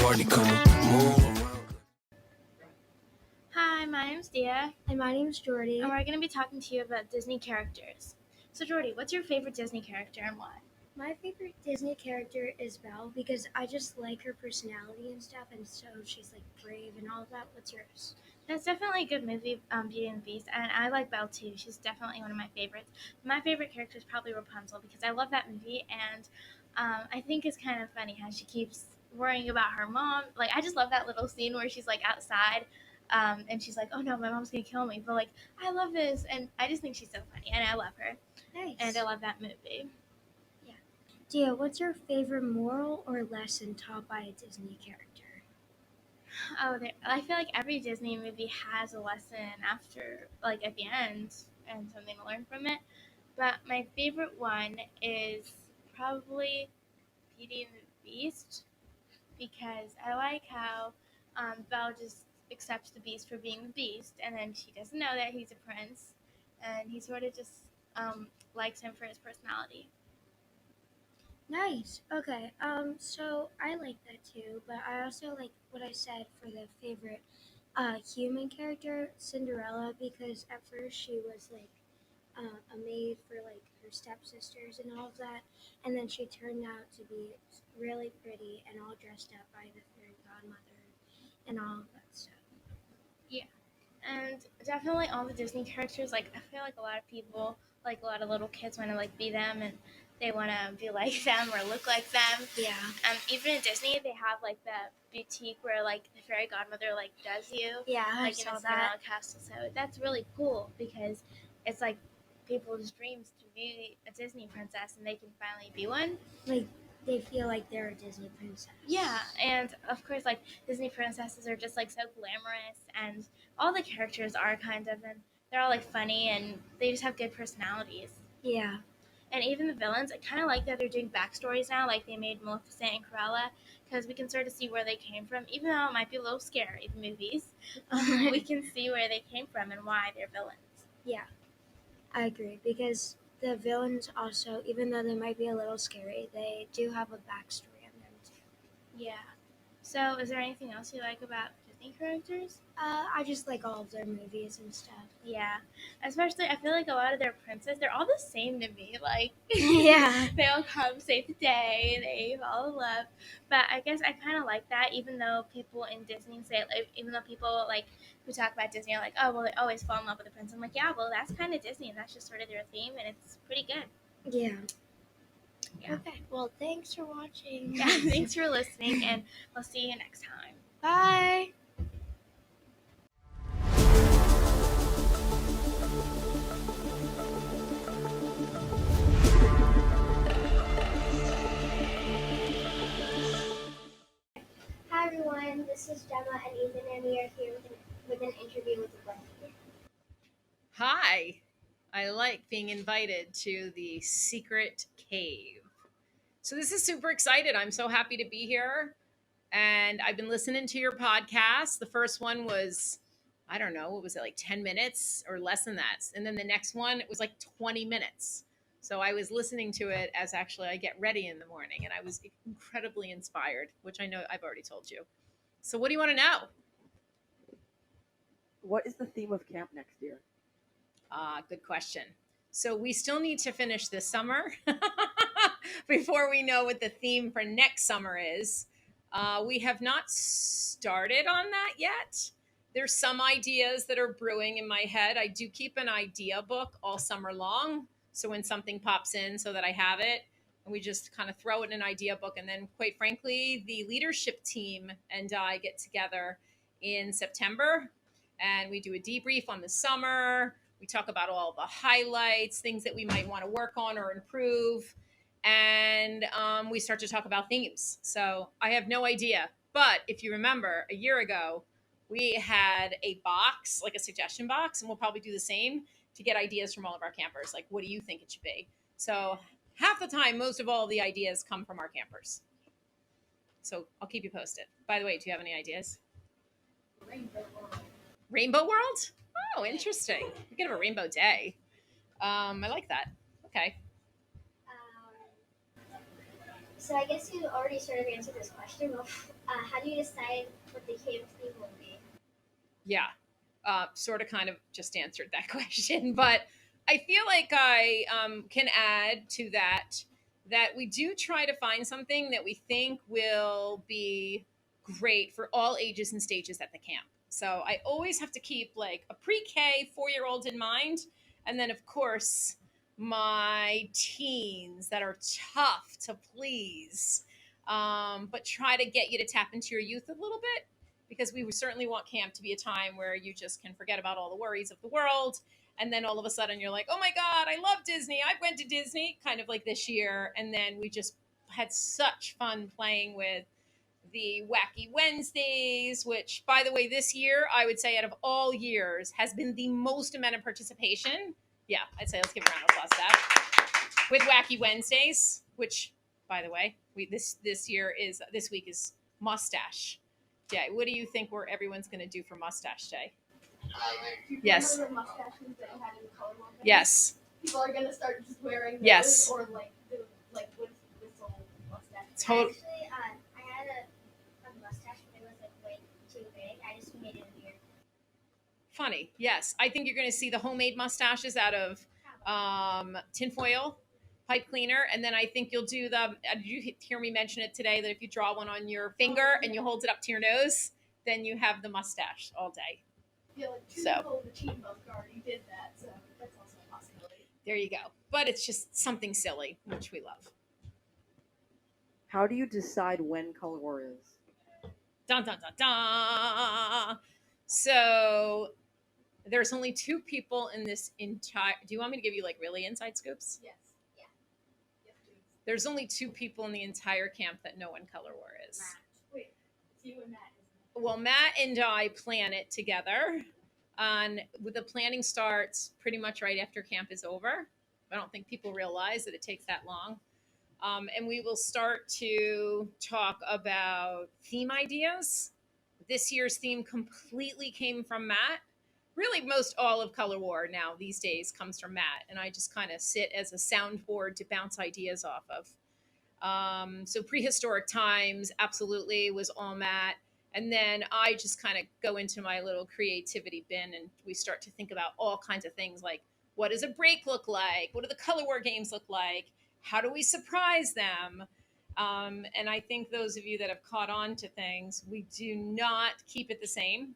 party, come on, move around. Hi, my name's Dia, And my name's Jordy. and we're going to be talking to you about Disney characters. So, Jordy, what's your favorite Disney character and why? My favorite Disney character is Belle because I just like her personality and stuff, and so she's like brave and all of that. What's yours? That's definitely a good movie, Beauty and the Beast, and I like Belle too. She's definitely one of my favorites. My favorite character is probably Rapunzel because I love that movie, and I think it's kind of funny how she keeps worrying about her mom. Like, I just love that little scene where she's like outside. And she's like, "Oh no, my mom's gonna kill me!" But like, I love this, and I just think she's so funny, and I love her, Nice. and I love that movie. Dia, what's your favorite moral or lesson taught by a Disney character? I feel like every Disney movie has a lesson after, like at the end, and something to learn from it. But my favorite one is probably Beauty and the Beast because I like how Belle just accepts the Beast for being the Beast, and then she doesn't know that he's a prince, and he sort of just likes him for his personality. Nice. Okay. So I like that too, but I also like what I said for the favorite human character, Cinderella, because at first she was like a maid for like her stepsisters and all of that, and then she turned out to be really pretty and all dressed up by the fairy godmother and all of that stuff. And definitely all the Disney characters, like I feel like a lot of people, like a lot of little kids want to like be them and they want to be like them or look like them. Yeah. Even in Disney, they have like the boutique where like the fairy godmother like does you. Yeah, I Like in saw the that. Cinderella castle. So that's really cool because it's like people's dreams to be a Disney princess and they can finally be one. Like they feel like they're a Disney princess. Yeah, and of course, like Disney princesses are just like so glamorous, and all the characters are kind of, and they're all like funny, and they just have good personalities. Yeah. And even the villains, I kind of like that they're doing backstories now, like they made Maleficent and Cruella, because we can sort of see where they came from, even though it might be a little scary, the movies. We can see where they came from and why they're villains. Yeah, I agree because the villains also, even though they might be a little scary, they do have a backstory on them too. Yeah. So, is there anything else you like about Disney characters? I just like all of their movies and stuff. Yeah, especially I feel like a lot of their princes, they're all the same to me. Like, Yeah. they all come save the day, they fall in love. But I guess I kind of like that, even though people in Disney say, like, even though people like who talk about Disney are like, oh well, they always fall in love with the prince. I'm like, yeah, well, that's kind of Disney, and that's just sort of their theme, and it's pretty good. Yeah. Yeah. Okay. Well, thanks for watching. Yeah, thanks for listening, and we'll see you next time. Bye. Hi everyone, this is Gemma and Ethan, and we are here with an interview with Wendy. Hi. I like being invited to the secret cave. So this is super excited. I'm so happy to be here. And I've been listening to your podcast. The first one was, I don't know, what was it, like 10 minutes or less than that? And then the next one, it was like 20 minutes. So I was listening to it as actually I get ready in the morning, and I was incredibly inspired, which I know I've already told you. So what do you want to know? What is the theme of camp next year? Good question. So we still need to finish this summer before we know what the theme for next summer is. We have not started on that yet. There's some ideas that are brewing in my head. I do keep an idea book all summer long. So when something pops in so that I have it, and we just kind of throw it in an idea book. And then quite frankly, the leadership team and I get together in September and we do a debrief on the summer. We talk about all the highlights, things that we might want to work on or improve. And we start to talk about themes. So I have no idea. But if you remember, a year ago, we had a box, like a suggestion box, and we'll probably do the same to get ideas from all of our campers. Like, what do you think it should be? So half the time, most of all the ideas come from our campers. So I'll keep you posted. By the way, do you have any ideas? Rainbow World? Oh, interesting. We could have a rainbow day. I like that. Okay. So I guess you already sort of answered this question How do you decide what the camp theme will be? Yeah, sort of kind of just answered that question, but I feel like I can add to that that we do try to find something that we think will be great for all ages and stages at the camp. So I always have to keep like a pre-K 4-year-old in mind, and then of course my teens that are tough to please, but try to get you to tap into your youth a little bit, because we certainly want camp to be a time where you just can forget about all the worries of the world, and then all of a sudden you're like, oh my god, I love Disney, I went to Disney, kind of like this year. And then we just had such fun playing with the Wacky Wednesdays, which, by the way, this year I would say out of all years has been the most amount of participation. Yeah, I'd say let's give a round of applause to that. With Wacky Wednesdays, which, by the way, this week is Mustache Day. What do you think everyone's going to do for Mustache Day? Yes. Remember the mustaches that you had in the color one? Yes. People are gonna start just wearing those, Yes. or like the whistle mustache. Actually, I had a mustache, but it was like way too big. I just made it a beard. Funny. Yes. I think you're going to see the homemade mustaches out of tinfoil, pipe cleaner. And then I think you'll do did you hear me mention it today that if you draw one on your finger and you hold it up to your nose, then you have the mustache all day. Yeah, like So. the cheat bug already did that, so that's also a possibility. There you go. But it's just something silly, which we love. How do you decide when Color War is? Dun, dun, dun, dun. So there's only 2 people in this entire. Do you want me to give you like really inside scoops? Yes. Yeah. Yes, please. There's only 2 people in the entire camp that know when Color War is. Wait, it's you and Matt, isn't it? Well, Matt and I plan it together. The planning starts pretty much right after camp is over. I don't think people realize that it takes that long. And we will start to talk about theme ideas. This year's theme completely came from Matt. Really, most all of Color War now these days comes from Matt, and I just kind of sit as a soundboard to bounce ideas off of. So prehistoric times absolutely was all Matt, and then I just kind of go into my little creativity bin, and we start to think about all kinds of things like, what does a break look like? What do the Color War games look like? How do we surprise them? And I think those of you that have caught on to things, we do not keep it the same.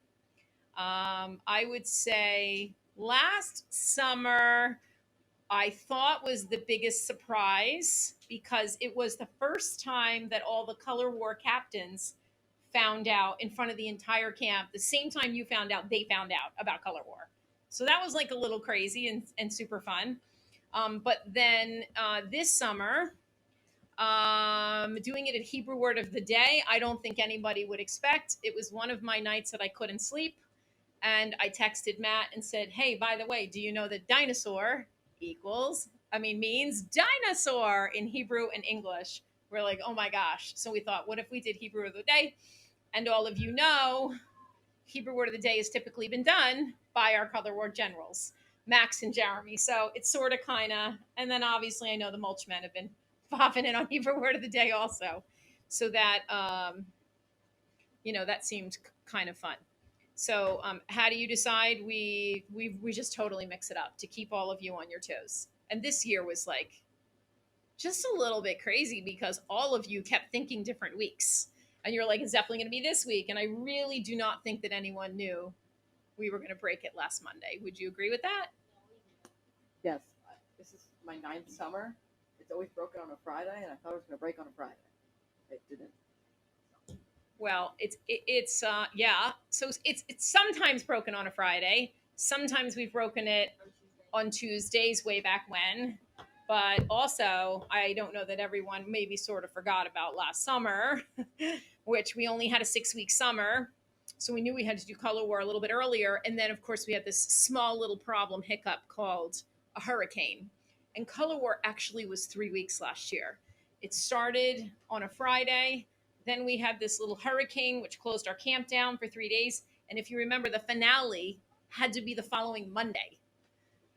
I would say last summer, I thought was the biggest surprise because it was the first time that all the Color War captains found out in front of the entire camp. The same time you found out, they found out about Color War. So that was like a little crazy and super fun. But then this summer, doing it at Hebrew Word of the Day, I don't think anybody would expect. It was one of my nights that I couldn't sleep. And I texted Matt and said, hey, by the way, do you know that dinosaur means dinosaur in Hebrew and English? We're like, oh my gosh. So we thought, what if we did Hebrew of the Day? And all of you know, Hebrew Word of the Day has typically been done by our Color War generals, Max and Jeremy. So it's sort of kind of, and then obviously I know the Mulchmen have been popping in on Hebrew Word of the Day also. So that, that seemed kind of fun. So how do you decide? We just totally mix it up to keep all of you on your toes. And this year was like just a little bit crazy because all of you kept thinking different weeks. And you're like, it's definitely going to be this week. And I really do not think that anyone knew we were going to break it last Monday. Would you agree with that? Yes. This is my 9th summer. It's always broken on a Friday, and I thought it was going to break on a Friday. It didn't. Well, it's yeah. So it's sometimes broken on a Friday. Sometimes we've broken it on Tuesdays way back when. But also, I don't know that everyone maybe sort of forgot about last summer, which we only had a 6-week summer. So we knew we had to do Color War a little bit earlier. And then, of course, we had this small little problem hiccup called a hurricane. And Color War actually was 3 weeks last year. It started on a Friday. Then we had this little hurricane, which closed our camp down for 3 days. And if you remember, the finale had to be the following Monday.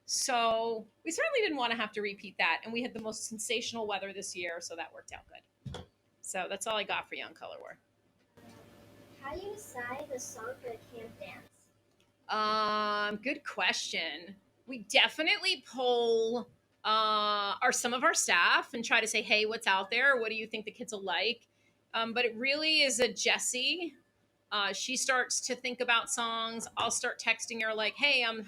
So we certainly didn't want to have to repeat that. And we had the most sensational weather this year, so that worked out good. So that's all I got for you on Color War. How do you decide the song for the camp dance? Good question. We definitely poll some of our staff and try to say, hey, what's out there? What do you think the kids will like? But it really is a Jessie. She starts to think about songs. I'll start texting her like, hey, I'm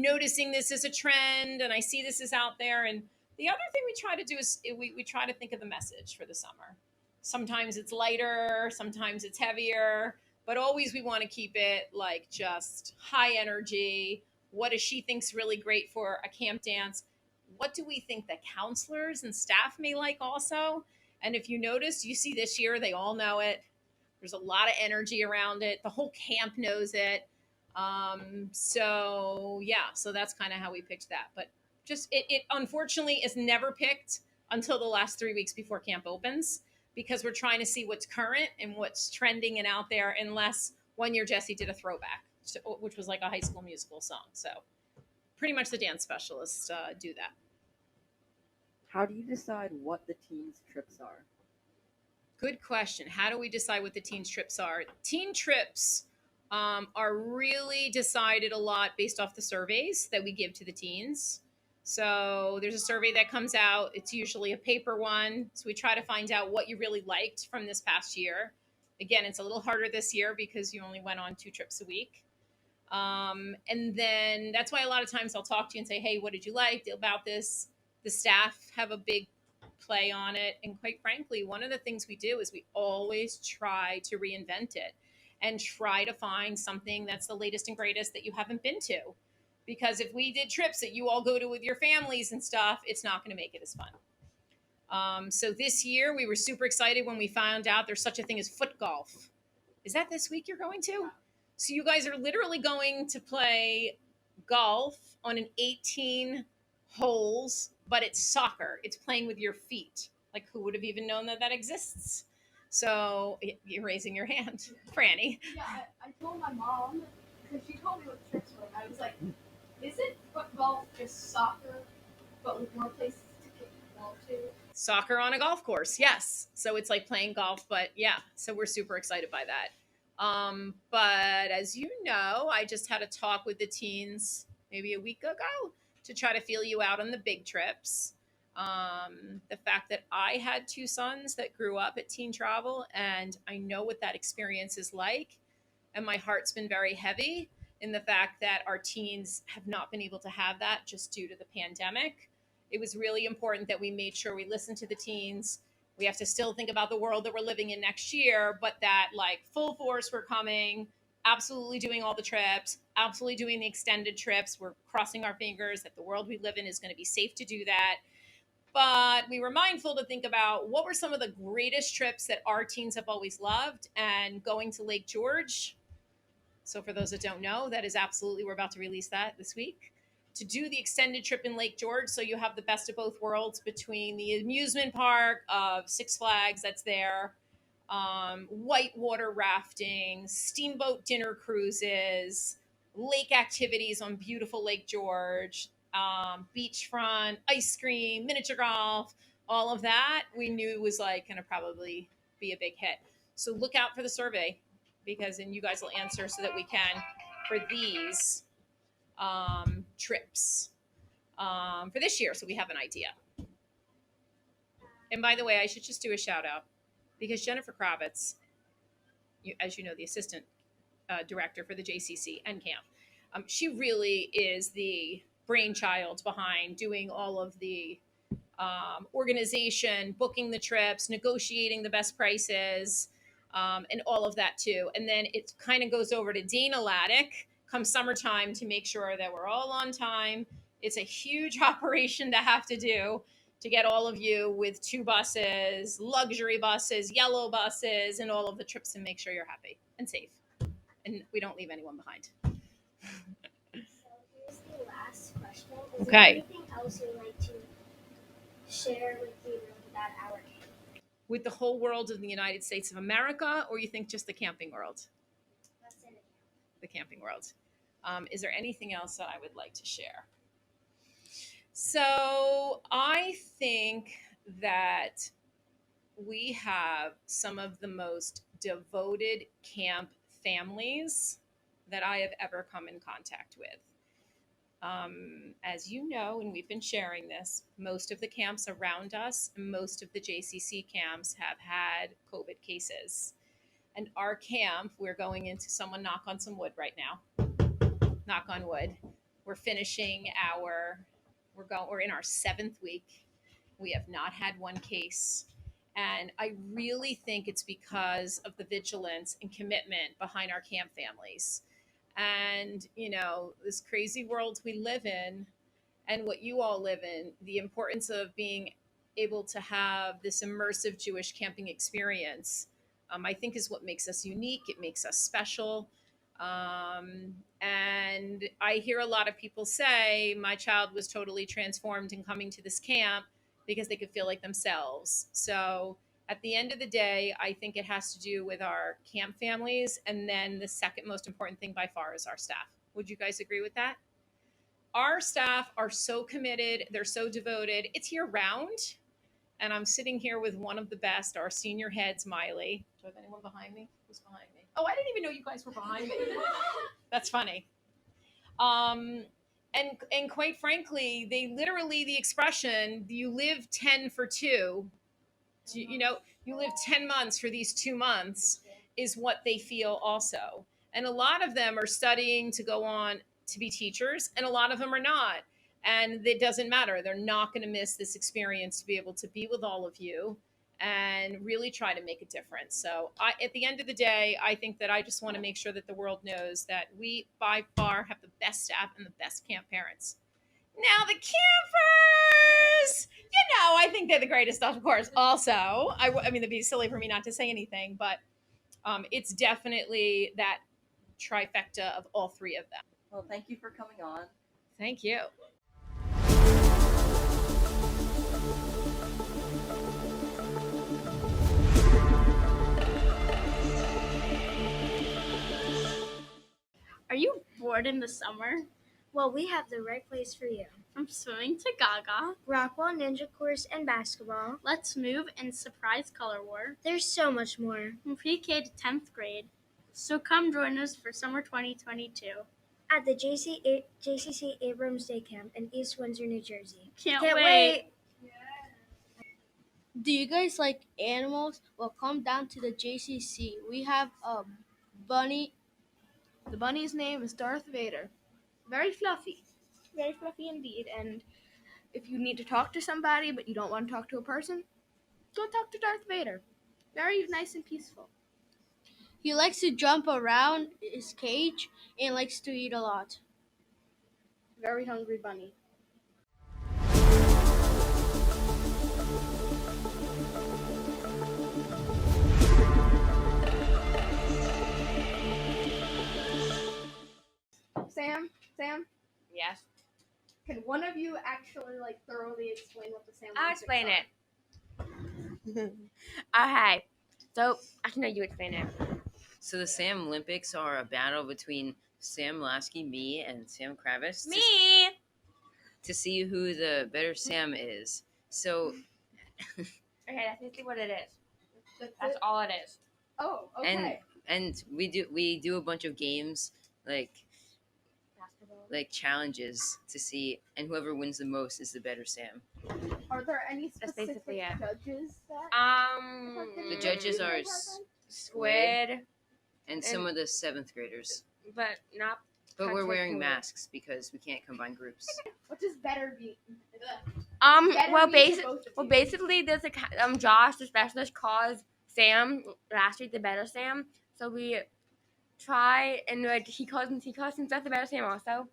noticing this is a trend and I see this is out there. And the other thing we try to do is we try to think of the message for the summer. Sometimes it's lighter, sometimes it's heavier, but always we want to keep it like just high energy. What does she think's really great for a camp dance? What do we think the counselors and staff may like also? And if you notice, you see this year, they all know it. There's a lot of energy around it. The whole camp knows it. So that's kind of how we picked that. But just it unfortunately is never picked until the last 3 weeks before camp opens because we're trying to see what's current and what's trending and out there. Unless one year Jessie did a throwback, which was like a High School Musical song. So pretty much the dance specialists do that. How do you decide what the teens' trips are? Good question. How do we decide what the teens' trips are? Teen trips are really decided a lot based off the surveys that we give to the teens. So there's a survey that comes out. It's usually a paper one. So we try to find out what you really liked from this past year. Again, it's a little harder this year because you only went on 2 trips a week. And then that's why a lot of times I'll talk to you and say, hey, what did you like about this? The staff have a big play on it. And quite frankly, one of the things we do is we always try to reinvent it and try to find something that's the latest and greatest that you haven't been to. Because if we did trips that you all go to with your families and stuff, it's not going to make it as fun. So this year we were super excited when we found out there's such a thing as foot golf. Is that this week you're going to? So you guys are literally going to play golf on an 18 holes, but it's soccer. It's playing with your feet. Like who would have even known that that exists? So you're raising your hand, Franny. Yeah, I told my mom because she told me what the trips were. And I was like, "Isn't football just soccer, but with more places to kick the ball to?" Soccer on a golf course, yes. So it's like playing golf, but yeah. So we're super excited by that. But as you know, I just had a talk with the teens maybe a week ago to try to feel you out on the big trips. The fact that I had 2 sons that grew up at teen travel, and I know what that experience is like. And my heart's been very heavy in the fact that our teens have not been able to have that just due to the pandemic. It was really important that we made sure we listened to the teens. We have to still think about the world that we're living in next year, but that like full force we're coming, absolutely doing all the trips, absolutely doing the extended trips. We're crossing our fingers that the world we live in is going to be safe to do that. But we were mindful to think about what were some of the greatest trips that our teens have always loved, and going to Lake George. So for those that don't know, that is absolutely, we're about to release that this week, to do the extended trip in Lake George. So you have the best of both worlds between the amusement park of Six Flags that's there, whitewater rafting, steamboat dinner cruises, lake activities on beautiful Lake George, beachfront, ice cream, miniature golf, all of that we knew was like going to probably be a big hit. So look out for the survey because then you guys will answer so that we can for these trips for this year so we have an idea. And by the way, I should just do a shout out because Jennifer Kravitz, as you know, the assistant director for the JCC and camp, she really is the brainchild behind doing all of the organization, booking the trips, negotiating the best prices, and all of that too. And then it kind of goes over to Dana Laddick come summertime to make sure that we're all on time. It's a huge operation to have to do to get all of you with 2 buses, luxury buses, yellow buses, and all of the trips and make sure you're happy and safe. And we don't leave anyone behind. So here's the last question. Is Okay. there anything else you'd like to share with the room about our camp? With the whole world of the United States of America, or you think just the camping world? Let's say The camping world. Is there anything else that I would like to share? So I think that we have some of the most devoted camp families that I have ever come in contact with. As you know, and we've been sharing this, most of the camps around us, most of the JCC camps have had COVID cases. And our camp, we're going into someone knock on some wood right now. Knock on wood. We're finishing we're in our 7th week. We have not had one case. And I really think it's because of the vigilance and commitment behind our camp families. And, this crazy world we live in and what you all live in, the importance of being able to have this immersive Jewish camping experience, I think is what makes us unique. It makes us special. And I hear a lot of people say, my child was totally transformed in coming to this camp because they could feel like themselves. So at the end of the day, I think it has to do with our camp families. And then the second most important thing by far is our staff. Would you guys agree with that? Our staff are so committed. They're so devoted. It's year round. And I'm sitting here with one of the best, our senior heads, Miley. Do I have anyone behind me? Who's behind me? Oh, I didn't even know you guys were behind me. That's funny. And quite frankly, they literally, the expression, you live 10 for 2, you live 10 months for these 2 months is what they feel also. And a lot of them are studying to go on to be teachers, and a lot of them are not. And it doesn't matter. They're not going to miss this experience to be able to be with all of you and really try to make a difference. So at the end of the day, I think that I just want to make sure that the world knows that we by far have the best staff and the best camp parents. Now the campers, I think they're the greatest, of course. Also, I mean, it'd be silly for me not to say anything, but it's definitely that trifecta of all 3 of them. Well, thank you for coming on. Thank you. Are you bored in the summer? Well, we have the right place for you. From swimming to Gaga, Rockwall Ninja Course and basketball. Let's Move, and Surprise Color War. There's so much more. From pre-K to 10th grade. So come join us for summer 2022. At the JCC Abrams Day Camp in East Windsor, New Jersey. Can't wait. Do you guys like animals? Well, come down to the JCC. We have a bunny. The bunny's name is Darth Vader. Very fluffy indeed. And if you need to talk to somebody but you don't want to talk to a person, go talk to Darth Vader. Very nice and peaceful. He likes to jump around his cage and likes to eat a lot. Very hungry bunny. Sam, Yes. can one of you actually thoroughly explain what the Sam I'll Olympics explain are? it. Okay. So, actually, no, you explain it. So the Sam Olympics are a battle between Sam Lasky, me, and Sam Kravis Me! to see who the better Sam is. So Okay, that's basically what it is. That's That's all it is. Oh, okay. and we do a bunch of games Basketball. like challenges to see, and whoever wins the most is the better Sam. Are there any That's specific basically it. judges that? The judges are Squid, and some of the 7th graders, but not. but we're wearing Particular. masks because we can't combine groups. What does better be? Well, Better be to both of well, you. basically, there's Josh, the specialist, calls Sam last week the better Sam. So we try and he calls himself the better Sam also.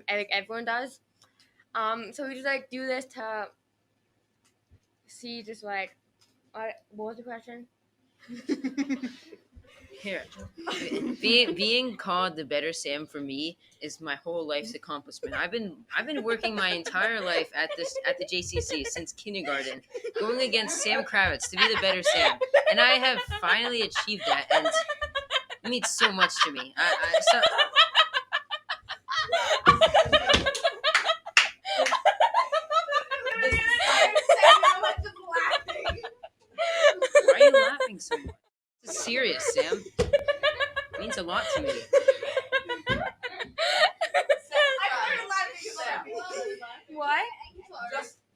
Everyone does. So we just do this to see what was the question? Here, being called the better Sam for me is my whole life's accomplishment. I've been working my entire life at the JCC since kindergarten, going against Sam Kravitz to be the better Sam, and I have finally achieved that, and it means so much to me. Why are you laughing so much? serious, Sam. It means a lot to me. I started laughing because Yeah. I'm laughing. What?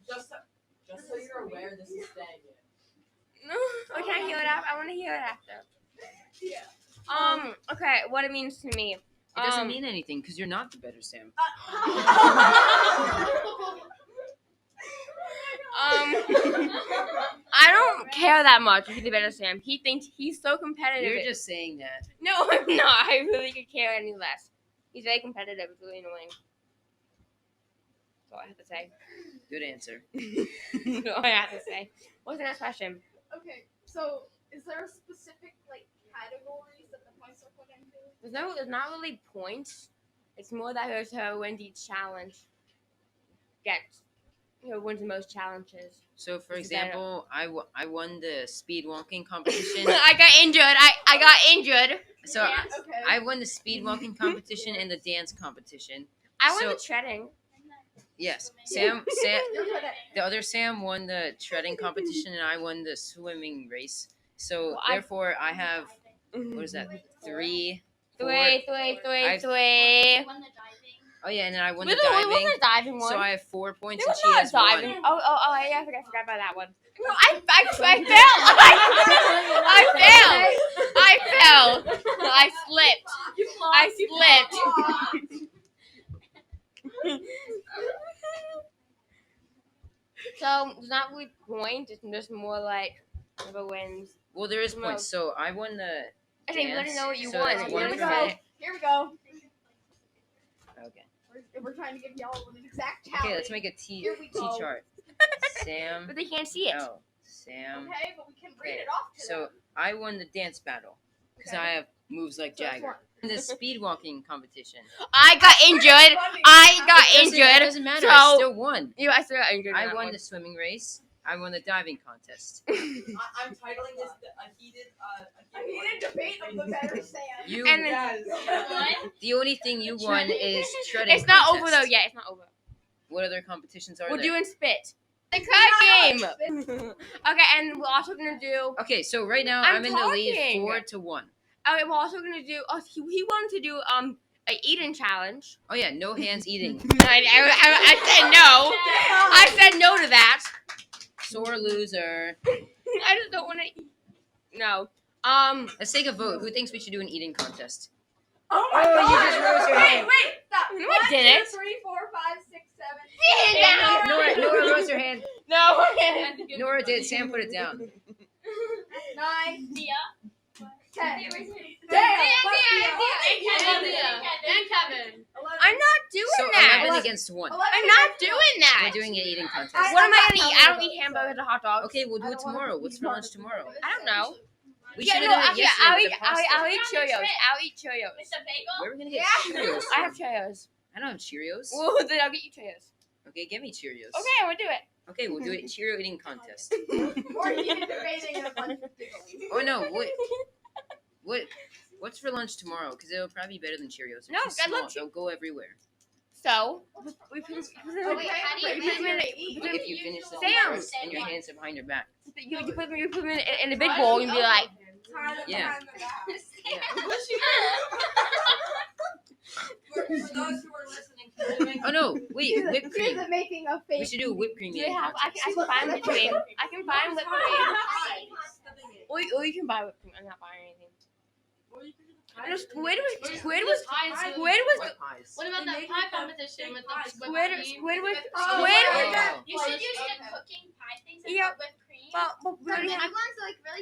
Just so you're aware, this is staying in. We can't hear it after. I want to hear it after. Yeah. Okay, what it means to me. It doesn't mean anything because you're not the better Sam. I don't care that much if he's the better Sam. He thinks he's so competitive. You're just saying that. No, I'm not. I really could care any less. He's very competitive. It's really annoying. That's all I have to say. Good answer. That's all I have to say. What's the next question? Okay, so is there a specific like categories that the points are put into? There's not really points. It's more that who wins each challenge gets who wins the most challenges. So, for This is better. example, I won the speed walking competition. I got injured. I got injured. So Okay. I won the speed walking competition and the dance competition. I won So- the treading. Yes, You're good at the other Sam won the treading competition, and I won the swimming race. So Well, I- therefore, I have what is that? 3, 4. Three. I've- Oh yeah, and then I won the What diving. was the diving one? So I have 4 points, There and was she not has diving. 1. Oh, yeah, I forgot about that one. No, I failed. I fell. I slipped. So it's not really points. It's just more like whoever wins. Well, there is No. points. So I won the. I think we already Dance. know what you So won. that's You one already for said me. it. Here we go. Okay. We're trying to give y'all an exact Okay, tally. let's make a T Here we go. chart. Sam. But they can't see it. Oh, Sam. Okay, but we can read Okay, it off to So them. I won the dance battle because Okay. I have moves like So it's Jagger. one. In the speed walking competition. I got injured. I got It injured. doesn't matter. I So still won. I still got injured. in I that won one. the swimming race. I won the diving contest. I'm titling this a heated debate of the better Sam. You. And then- Yes. The only thing you won is treading. It's not over contest. though yet. It's not over. What other competitions are We're there? doing spit. The card game. Okay, and we're also gonna do. Okay, so right now I'm I'm in the lead talking. 4-1. Okay, we're also gonna do. He wanted to do a eating challenge. Oh yeah, no hands eating. I said no. I said no to that. Sore loser. I just don't want to eat. No. Let's take a vote. Who thinks we should do an eating contest? Oh my Oh, god! you just rose your hand. Wait, stop. No, I didn't. 1, 2, 3, 4, 5, 6, 7. Nora rose her hand. No. Nora did. Sam put it down. 9, 10. I'm not doing So that. 11 against 1. I'm not doing that. We're doing an eating contest. What am I gonna eat? I don't eat hamburgers or hot dogs. Okay, we'll do it tomorrow. What's for lunch tomorrow? I don't know. We Yeah, should no, have done it actually, I'll yesterday eat. with the pasta. I'll eat Cheerios. I'll eat Cheerios. Where are we gonna get Cheerios? I have Cheerios. I don't have Cheerios. Well, then I'll get you Cheerios. Okay, get me Cheerios. Okay, I'm gonna do it. Okay, we'll do it. Cheerio eating contest. Or heated debating and a bunch of giggling. Oh no, what's for lunch tomorrow? Because it'll probably be better than Cheerios. They're No, too I small. love They'll go everywhere. So we put Oh, wait, how do you measure it? If you finish the Sam. first and your hands are behind your back. you put them in a big bowl and be like, Yeah. For those who are listening, Oh no, wait, whipped Here's cream. the making of We fake. should do a whipped cream do they eating have? contest. I can find whipped cream. I can find whipped cream. Or you can buy whipped cream. I'm not buying anything. No, Squid was What about that pie competition with the Squid whipped Squid cream? was Oh, Squid was Oh. You should use the cooking pie things and Yeah. put whipped cream. but we already had.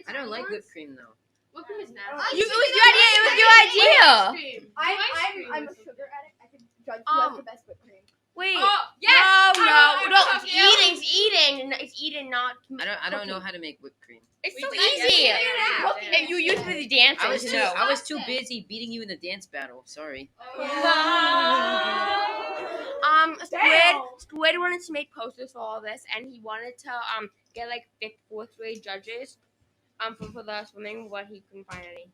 I don't like whipped cream though. Whipped cream is Oh, nasty. It was your idea. It was your idea. Cream. I'm a sugar addict. I can judge who has the best whipped cream. Wait. Oh, No. It's eating. It's eating, not. I don't know how to make whipped cream. It's so We easy. did it. If you used to the dancing. I was too busy beating you in the dance battle. Sorry. Squid wanted to make posters for all this, and he wanted to get like fifth, fourth grade judges for the swimming, but he couldn't find any.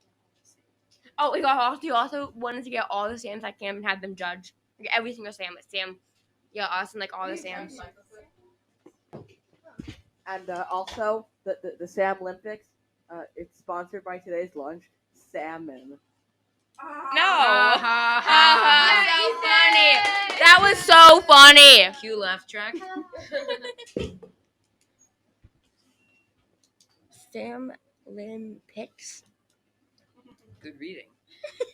Oh, he also wanted to get all the Sams at camp and have them judge like, every single Sam. Like Sam, yeah, us and like all the Sams. and also the Sam Olympics. It's sponsored by today's lunch, salmon. No. Ha, ha, So funny. That was so funny. Cue laugh track. Sam Lynn picks. Good reading.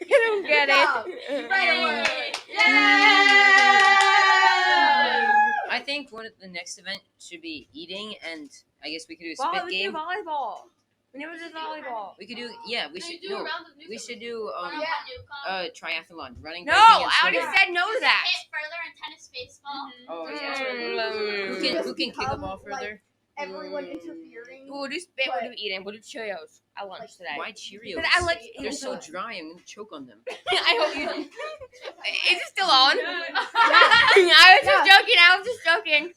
I don't get it. I think one of the next event should be eating, and I guess we could do a Ball, spit we can game. do volleyball. We never did volleyball. We could do we should we should do triathlon, running. No, biking, and I already swimming. said no to that. Hit further and tennis baseball. Oh yeah. Who can kick a ball further? Everyone interfering. We'll do spit, we'll do eating, we'll do Cheerios at lunch today. Why Cheerios? Because I like They're so dry. I'm gonna choke on them. I hope you do. Is it still on? I was just joking.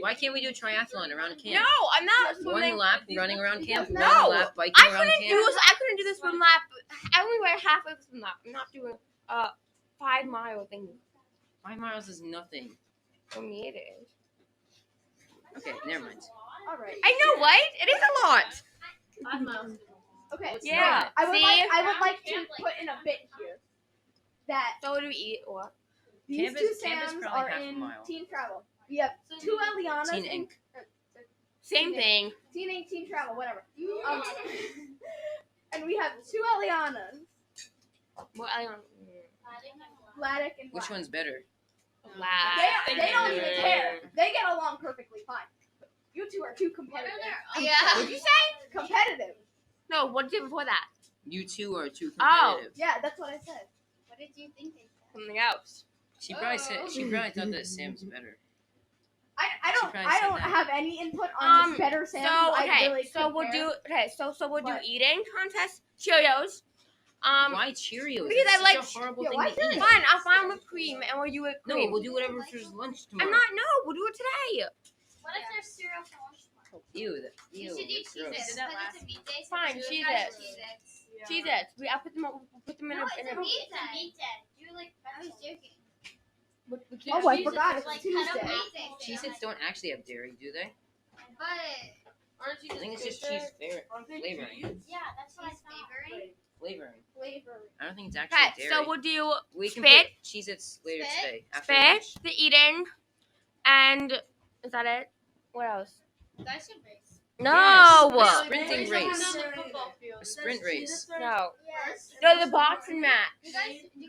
Why can't we do triathlon around camp? No, I'm not swimming. One lap running around camp, No. one lap biking I around couldn't camp. do the swim lap. I only went halfway the swim lap. I'm not doing 5-mile thing. 5 miles is nothing. For me, it is. Okay, never mind. All right. I know, right? It is a lot. 5 miles. Okay. Yeah. I would See? like to put in a bit here that So what do we eat? What? these Camp two is Sams probably are half a in mile. Teen Travel. We have two Elianas Teen in Inc. Same thing. Teen Inc, Teen Travel, whatever. And we have two Elianas, What? I don't. Vladik and Which Vlad. one's better? They don't even care. They get along perfectly fine. You two are too competitive. What'd you say? Competitive. No, what did you before that? You two are too Oh. competitive. Yeah, that's what I said. What did you think? Something else. She probably thought that Sam's better. I She probably I said don't that. have any input on this better Sam. So I okay, really so we'll compare. do so we'll do But- eating contest. Cheerios. Why Cheerios? because That's I like- such a horrible Yeah, thing why to eat. Fine, I'll find whipped cream and we'll do it No, cream. we'll do whatever for lunch tomorrow. I'm not. No, we'll do it today. What if there's cereal for lunch tomorrow? Ew, You should do that's gross. Cheez-Its. Because it's a meat day. Fine, so Cheez-Its. Cheez-Its. Cheez-Its. I'll put them. We'll put them in No, a. it's In a a meat day. Do like I was joking. we can't- Oh, I forgot. It's Like Tuesday. cut up meat day. Cheez-Its don't actually have dairy, do they? But I think it's just cheese flavoring. yeah, that's what I thought. Flavoring. Flavor. I don't think it's actually Okay, dairy. so we'll do we can spit. put Cheez-Its later Spit. today. After spit, lunch. the eating, and is that it? What else? Guys should race. No. Yes, sprinting race. A sprint race. No. Yes. No, the boxing match. You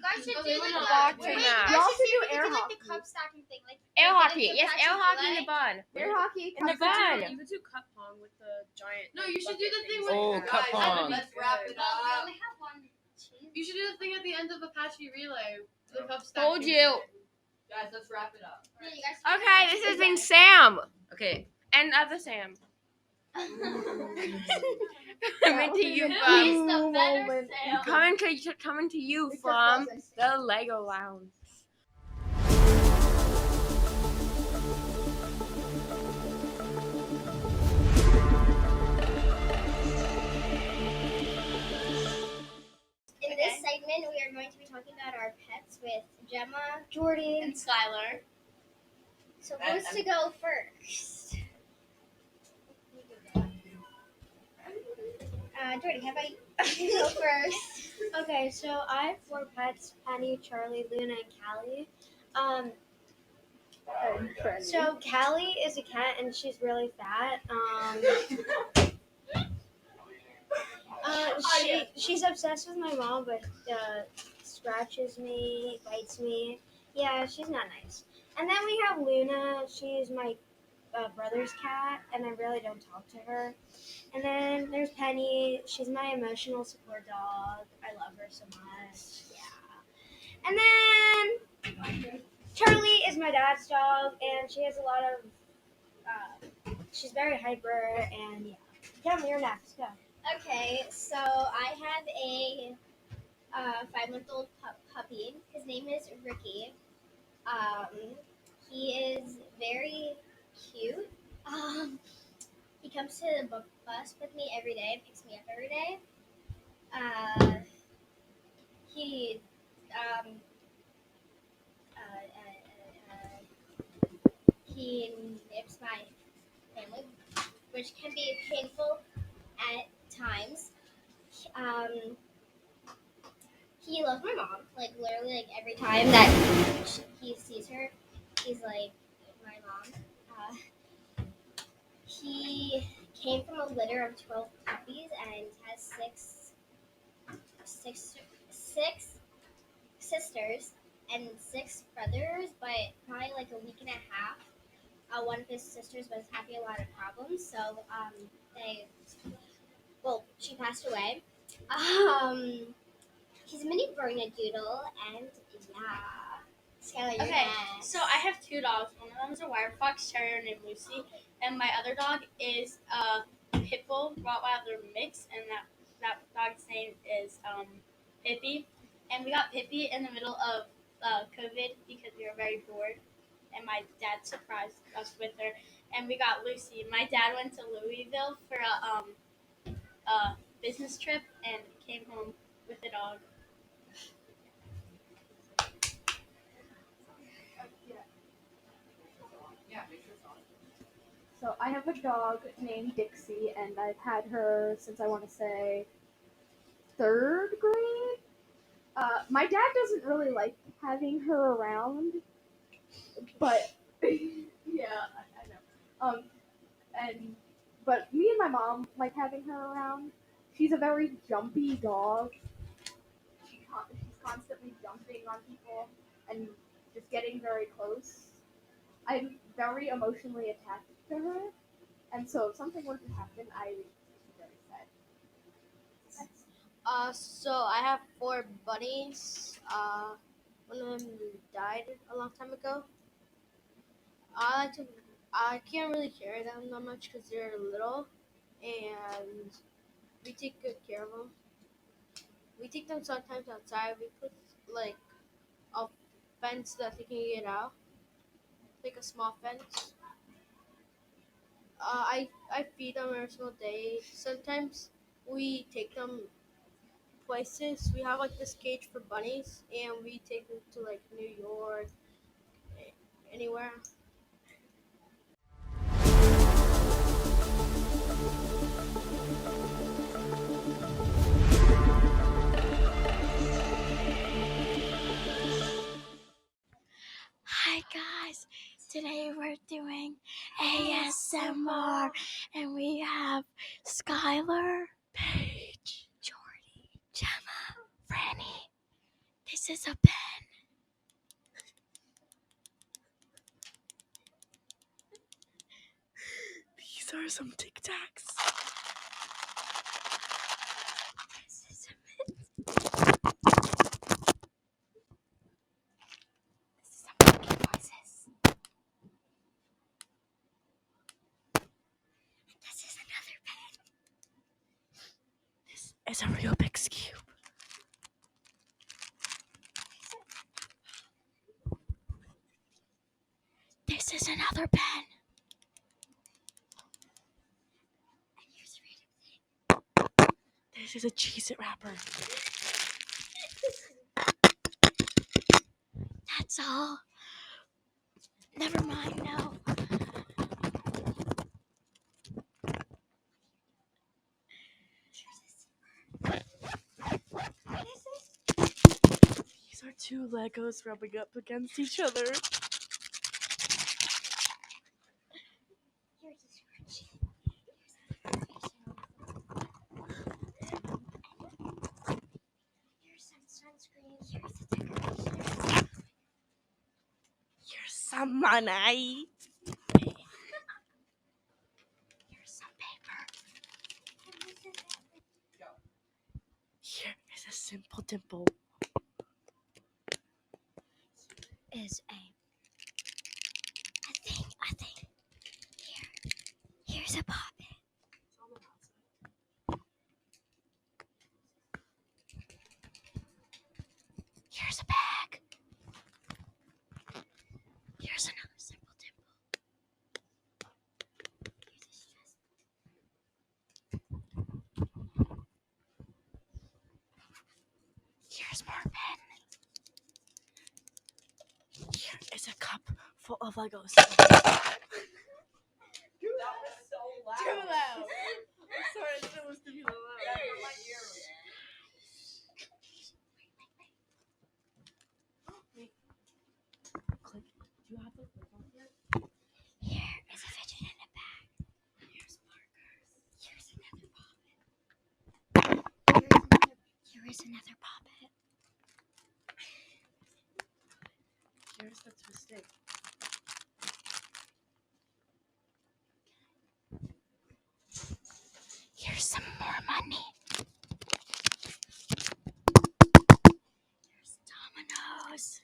guys should Oh, do they like want a a boxing wait, match. you Y'all guys should do we could air like the hockey. cup stacking thing, like Air like, hockey. the Yes, catch air and hockey in play. the bun. Air hockey. In the cup bun. fishing. You could do cup pong with the giant. No, you should do the thing with- Oh, with cup pong. Let's wrap it Well, we up. only have one cheese. You should do the thing at the end of Apache Relay. The cup Told stacking you. thing. Guys, let's wrap it up. Yeah, you guys should Okay, this has been Sam Okay, and other Sam. Coming to you Who from is the better moment. Sam? coming to you It just from wasn't. the Lego Lounge. In this segment, we are going to be talking about our pets with Gemma, Jordy and Skylar. So who's to go first? Jordy, how about you go first? Okay, so I have 4 pets: Penny, Charlie, Luna, and Callie. So Callie is a cat, and she's really fat. She's obsessed with my mom, but scratches me, bites me. Yeah, she's not nice. And then we have Luna. She's my brother's cat, and I really don't talk to her. And then there's Penny. She's my emotional support dog. I love her so much. Yeah. And then Charlie is my dad's dog, and she has a lot of. She's very hyper, and yeah. Gemma, you're next. Go. Okay, so I have a 5-month-old puppy. His name is Ricky. He is very cute. He comes to the bus with me every day, picks me up every day. He he nips my family which can be painful at times. Um, he loves my mom. Like literally, like every time that he sees her, he's like my mom. He came from a litter of 12 puppies and has six sisters and 6 brothers. But probably like a week and a half, one of his sisters was having a lot of problems, so she passed away. He's a mini Bernedoodle, and yeah, Skylar, you're Okay, next. so I have 2 dogs. One of them is a wire fox terrier named Lucy, and my other dog is a pit bull Rottweiler mix, and that dog's name is Pippi. And we got Pippi in the middle of COVID because we were very bored, and my dad surprised us with her. And we got Lucy. My dad went to Louisville for a business trip and came home with a dog. Yeah, make sure it's on. So I have a dog named Dixie, and I've had her since I want to say 3rd grade. My dad doesn't really like having her around, but yeah, I know. But me and my mom like having her around. She's a very jumpy dog. She's constantly jumping on people and just getting very close. I'm very emotionally attached to her, and so if something were to happen, I would be very sad. So I have 4 bunnies. One of them died a long time ago. I can't really carry them that much because they're little, and we take good care of them. We take them sometimes outside. We put like a fence that they can get out, like a small fence. I feed them every single day. Sometimes we take them places. We have like this cage for bunnies, and we take them to like New York, anywhere. Hi guys, today we're doing ASMR and we have Skylar, Paige, Jordy, Gemma, Franny. This is a pen. These are some Tic Tacs. This is a This is some cooking noises. This is another pen. This is a Rubik's Cube. This is another pen. And here's a random thing. This is a Cheez-It wrapper. That's all. Never mind, no. What is this? These are 2 Legos rubbing up against each other. Here's a scrunchie. Here's some sunscreen. Here's a decoration. Here's some money. Here's some paper. Here is a simple dimple. Is a thing. Here's a poppet. Here's a bag. Here's another simple dimple. Here's a stress ball. Here's more pen. Here is a cup full of Legos. That was so loud. Too loud. I'm sorry, I didn't listen to you loud. Yeah, my ear was. Do you have the clip on here? Here is a fidget in a bag. Here's markers. Here's another poppet. Here is another poppet. Here's the twisted. Here's some more money. Here's dominoes.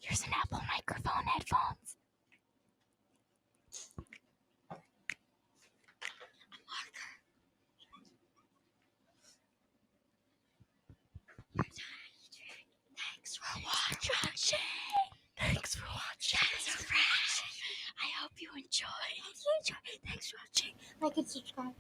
Here's an Apple microphone headphones. A marker. Here's a thanks for watching. Thanks for watching. I hope you enjoyed. Thanks for watching. Like and subscribe.